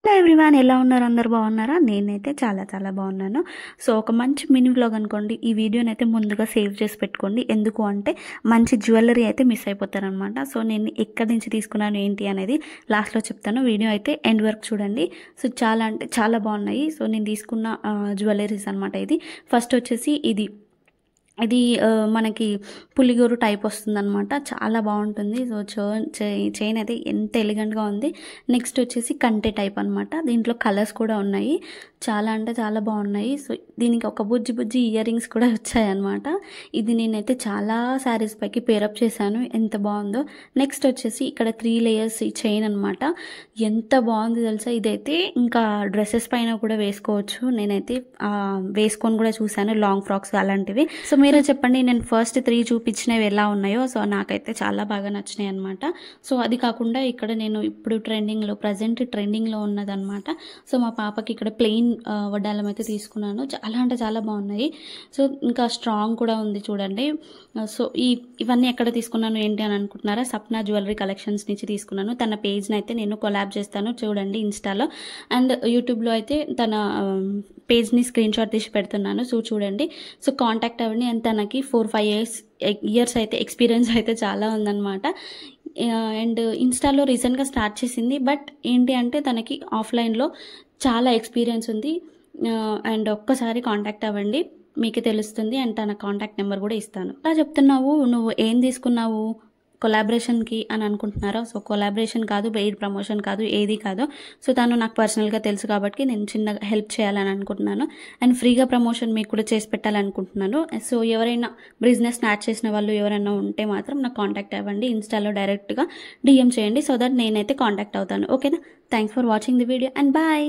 Hello everyone, ఎలా ఉన్నారు? అందరు బాగున్నారా? నేనైతే చాలా చాలా బాగున్నాను. సో ఒక మంచి మినీ వ్లాగ్ అనుకోండి. ఈ వీడియోని అయితే ముందుగా సేవ్ చేసి పెట్టుకోండి. ఎందుకు అంటే మంచి జ్యువెలరీ అయితే మిస్ అయిపోతారనమాట. సో నేను ఎక్కడి నుంచి తీసుకున్నాను ఏంటి అనేది లాస్ట్లో చెప్తాను. వీడియో అయితే ఎండ్ వరకు చూడండి. సో చాలా అంటే చాలా బాగున్నాయి. సో నేను తీసుకున్న జ్యువెలరీస్ అనమాట. ఇది ఫస్ట్ వచ్చేసి ఇది మనకి పులిగోరు టైప్ వస్తుందన్నమాట. చాలా బాగుంటుంది. సో చైన్ అయితే ఎంత ఎలిగెంట్గా ఉంది. నెక్స్ట్ వచ్చేసి కంటే టైప్ అనమాట. దీంట్లో కలర్స్ కూడా ఉన్నాయి. చాలా అంటే చాలా బాగున్నాయి. సో దీనికి ఒక బుజ్జి బుజ్జి ఇయర్ రింగ్స్ కూడా వచ్చాయన్నమాట. ఇది నేనైతే చాలా శారీస్ పైకి పేరప్ చేశాను. ఎంత బాగుందో. నెక్స్ట్ వచ్చేసి ఇక్కడ 3 లేయర్స్ ఈ చైన్ అనమాట. ఎంత బాగుంది తెలుసా. ఇదైతే ఇంకా డ్రెస్సెస్ పైన కూడా వేసుకోవచ్చు. నేనైతే వేసుకొని కూడా చూశాను, లాంగ్ ఫ్రాక్స్ అలాంటివి. సో మీరే చెప్పండి, నేను ఫస్ట్ 3 చూపించినవి ఎలా ఉన్నాయో. సో నాకైతే చాలా బాగా నచ్చినాయి అనమాట. సో అది కాకుండా ఇక్కడ నేను ఇప్పుడు ప్రజెంట్ ట్రెండింగ్లో ఉన్నదనమాట. సో మా పాపకి ఇక్కడ ప్లెయిన్ వడ్డాలం అయితే తీసుకున్నాను. చాలా అంటే చాలా బాగున్నాయి. సో ఇంకా స్ట్రాంగ్ కూడా ఉంది చూడండి. సో ఇవన్నీ ఎక్కడ తీసుకున్నాను ఏంటి అని అనుకుంటున్నారా? సప్నా జ్యువెలరీ కలెక్షన్స్ నుంచి తీసుకున్నాను. తన పేజ్ని అయితే నేను కొలాబ్ చేస్తాను చూడండి ఇన్స్టాలో. అండ్ యూట్యూబ్లో అయితే తన పేజ్ని స్క్రీన్ షాట్ తీసి పెడుతున్నాను. సో చూడండి. సో కాంటాక్ట్ అవ్వండి. అండ్ తనకి 4-5 ఇయర్స్ అయితే ఎక్స్పీరియన్స్ అయితే చాలా ఉందన్నమాట. అండ్ ఇన్స్టాలో రీసెంట్గా స్టార్ట్ చేసింది. బట్ ఏంటి అంటే తనకి ఆఫ్లైన్లో చాలా ఎక్స్పీరియన్స్ ఉంది. అండ్ ఒక్కసారి కాంటాక్ట్ అవ్వండి, మీకు తెలుస్తుంది. అండ్ తన కాంటాక్ట్ నెంబర్ కూడా ఇస్తాను. అలా చెప్తున్నావు, నువ్వు ఏం తీసుకున్నావు కొలాబరేషన్కి అని అనుకుంటున్నారా? సో కొలాబరేషన్ కాదు, పెయిడ్ ప్రమోషన్ కాదు, ఏది కాదు. సో తను నాకు పర్సనల్గా తెలుసు కాబట్టి నేను చిన్నగా హెల్ప్ చేయాలని అనుకుంటున్నాను. అండ్ ఫ్రీగా ప్రమోషన్ మీకు కూడా చేసి పెట్టాలనుకుంటున్నాను. సో ఎవరైనా బిజినెస్ స్టార్ట్ చేసిన వాళ్ళు ఎవరైనా ఉంటే మాత్రం నాకు కాంటాక్ట్ అవ్వండి. ఇన్స్టాలో డైరెక్ట్గా DM చేయండి. సో దట్ నేనైతే కాంటాక్ట్ అవుతాను. ఓకేనా? Thanks for watching the video and bye.